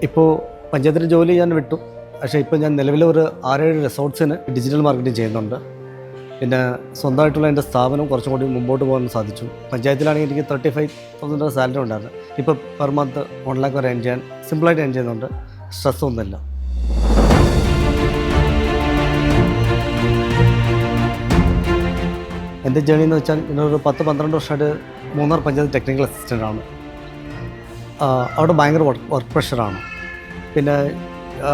ഇപ്പോൾ പഞ്ചായത്തിൽ ജോലി ഞാൻ വിട്ടു. പക്ഷേ ഇപ്പോൾ ഞാൻ നിലവിൽ ഒരു 6-7 റിസോർട്ട്സിന് ഡിജിറ്റൽ മാർക്കറ്റിംഗ് ചെയ്യുന്നുണ്ട്. പിന്നെ സ്വന്തമായിട്ടുള്ള എൻ്റെ സ്ഥാപനം കുറച്ചും കൂടി മുമ്പോട്ട് പോകാൻ സാധിച്ചു. പഞ്ചായത്തിലാണെങ്കിൽ എനിക്ക് 35,000 സാലറി ഉണ്ടായിരുന്നു. ഇപ്പോൾ പെർ മന്ത് 1 lakh വരെ ഏൺ ചെയ്യാൻ സിമ്പിളായിട്ട് ഏൺ ചെയ്യുന്നുണ്ട്. സ്ട്രെസ്സൊന്നുമില്ല. എൻ്റെ ജേണി എന്ന് വെച്ചാൽ ഇന്നൊരു 10-12 വർഷമായിട്ട് മൂന്നാർ പഞ്ചായത്ത് ടെക്നിക്കൽ അസിസ്റ്റൻ്റാണ്. അവിടെ ഭയങ്കര വർക്ക് പ്രഷറാണ്. പിന്നെ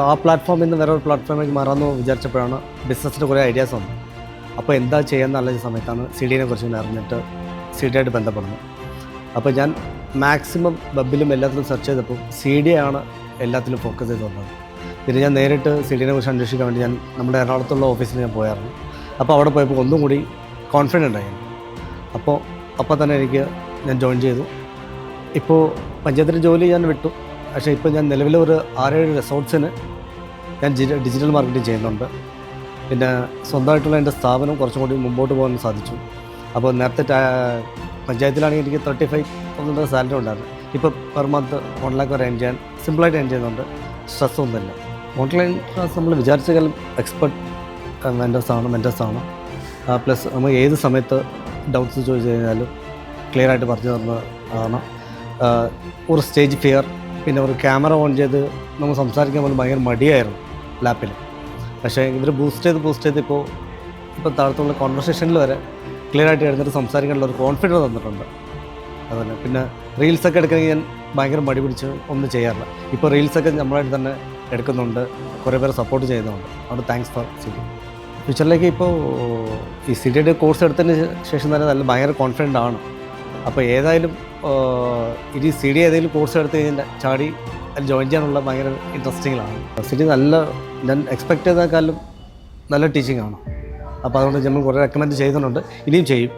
ആ പ്ലാറ്റ്ഫോമിൽ നിന്ന് വേറെ ഒരു പ്ലാറ്റ്ഫോമിലേക്ക് മാറാമെന്ന് വിചാരിച്ചപ്പോഴാണ് ബിസിനസ്സിൻ്റെ കുറേ ഐഡിയാസ് വന്നത്. അപ്പോൾ എന്താ ചെയ്യാമെന്ന് ആലോചിച്ച സമയത്താണ് CDനെ കുറിച്ച് അറിഞ്ഞിട്ട് CD ആയിട്ട് ബന്ധപ്പെടുന്നത്. അപ്പോൾ ഞാൻ മാക്സിമം വെബിലും എല്ലാത്തിലും സെർച്ച് ചെയ്തപ്പോൾ CD ആണ് എല്ലാത്തിലും ഫോക്കസ് ചെയ്ത് വന്നത്. പിന്നെ ഞാൻ നേരിട്ട് CDനെ കുറിച്ച് അന്വേഷിക്കാൻ വേണ്ടി ഞാൻ നമ്മുടെ എറണാകുളത്തുള്ള ഓഫീസിൽ ഞാൻ പോയായിരുന്നു. അപ്പോൾ അവിടെ പോയപ്പോൾ ഒന്നും കൂടി കോൺഫിഡൻ്റ് ആയി. അപ്പോൾ തന്നെ ഞാൻ ജോയിൻ ചെയ്തു. ഇപ്പോൾ പഞ്ചായത്തിൽ ജോലി ഞാൻ വിട്ടു. പക്ഷേ ഇപ്പോൾ ഞാൻ നിലവിൽ ഒരു 6-7 റിസോർട്ട്സിന് ഞാൻ ഡിജിറ്റൽ മാർക്കറ്റിംഗ് ചെയ്യുന്നുണ്ട്. പിന്നെ സ്വന്തമായിട്ടുള്ള എൻ്റെ സ്ഥാപനം കുറച്ചും കൂടി മുമ്പോട്ട് പോകാൻ സാധിച്ചു. അപ്പോൾ നേരത്തെ പഞ്ചായത്തിലാണെങ്കിൽ എനിക്ക് 35,000 സാലറി ഉണ്ടായിരുന്നു. ഇപ്പോൾ പെർ മന്ത് 1 lakh വരെ ഏൺ ചെയ്യാൻ സിമ്പിളായിട്ട് ഏൺ ചെയ്യുന്നുണ്ട്. സ്ട്രെസ്സൊന്നുമില്ല. ഓൺലൈൻ ക്ലാസ് നമ്മൾ വിചാരിച്ച കാലം എക്സ്പെർട്ട് മെൻറ്റേഴ്സാണ്. പ്ലസ് നമ്മൾ ഏത് സമയത്ത് ഡൗട്ട്സ് ചോദിച്ചു കഴിഞ്ഞാലും ക്ലിയർ ആയിട്ട് പറഞ്ഞു തന്നതാണ്. ഒരു സ്റ്റേജ് ഫിയർ, പിന്നെ ഒരു ക്യാമറ ഓൺ ചെയ്ത് നമ്മൾ സംസാരിക്കാൻ പോലും ഭയങ്കര മടിയായിരുന്നു ലാപ്പിൽ. പക്ഷേ ഇവർ ബൂസ്റ്റ് ചെയ്ത് ഇപ്പോൾ താഴത്തുള്ള കോൺവെർസേഷനിൽ വരെ ക്ലിയർ ആയിട്ട് എഴുന്നിട്ട് സംസാരിക്കാനുള്ള ഒരു കോൺഫിഡൻസ് തന്നിട്ടുണ്ട്. അതുപോലെ പിന്നെ റീൽസൊക്കെ എടുക്കണമെങ്കിൽ ഞാൻ ഭയങ്കര മടി പിടിച്ച് ഒന്നും ചെയ്യാറില്ല. ഇപ്പോൾ റീൽസൊക്കെ നമ്മളായിട്ട് തന്നെ എടുക്കുന്നുണ്ട്. കുറേ പേര് സപ്പോർട്ട് ചെയ്യുന്നുണ്ട്. അതുകൊണ്ട് താങ്ക്സ് ഫോർ CD. ഫ്യൂച്ചറിലേക്ക് ഇപ്പോൾ ഈ CDയുടെ കോഴ്സ് എടുത്തതിന് ശേഷം തന്നെ ഭയങ്കര കോൺഫിഡൻ്റ് ആണ്. അപ്പോൾ ഏതായാലും ഇനി CD ഏതെങ്കിലും കോഴ്സ് എടുത്ത് കഴിഞ്ഞാൽ ചാടി അതിൽ ജോയിൻ ചെയ്യാനുള്ള ഭയങ്കര ഇൻട്രസ്റ്റിങ്ങിലാണ്. CD ഞാൻ എക്സ്പെക്റ്റ് ചെയ്തേക്കാളും നല്ല ടീച്ചിങ് ആണ്. അപ്പോൾ അതുകൊണ്ട് നമ്മൾ കുറേ റെക്കമെൻഡ് ചെയ്യുന്നുണ്ട്. ഇനിയും ചെയ്യും.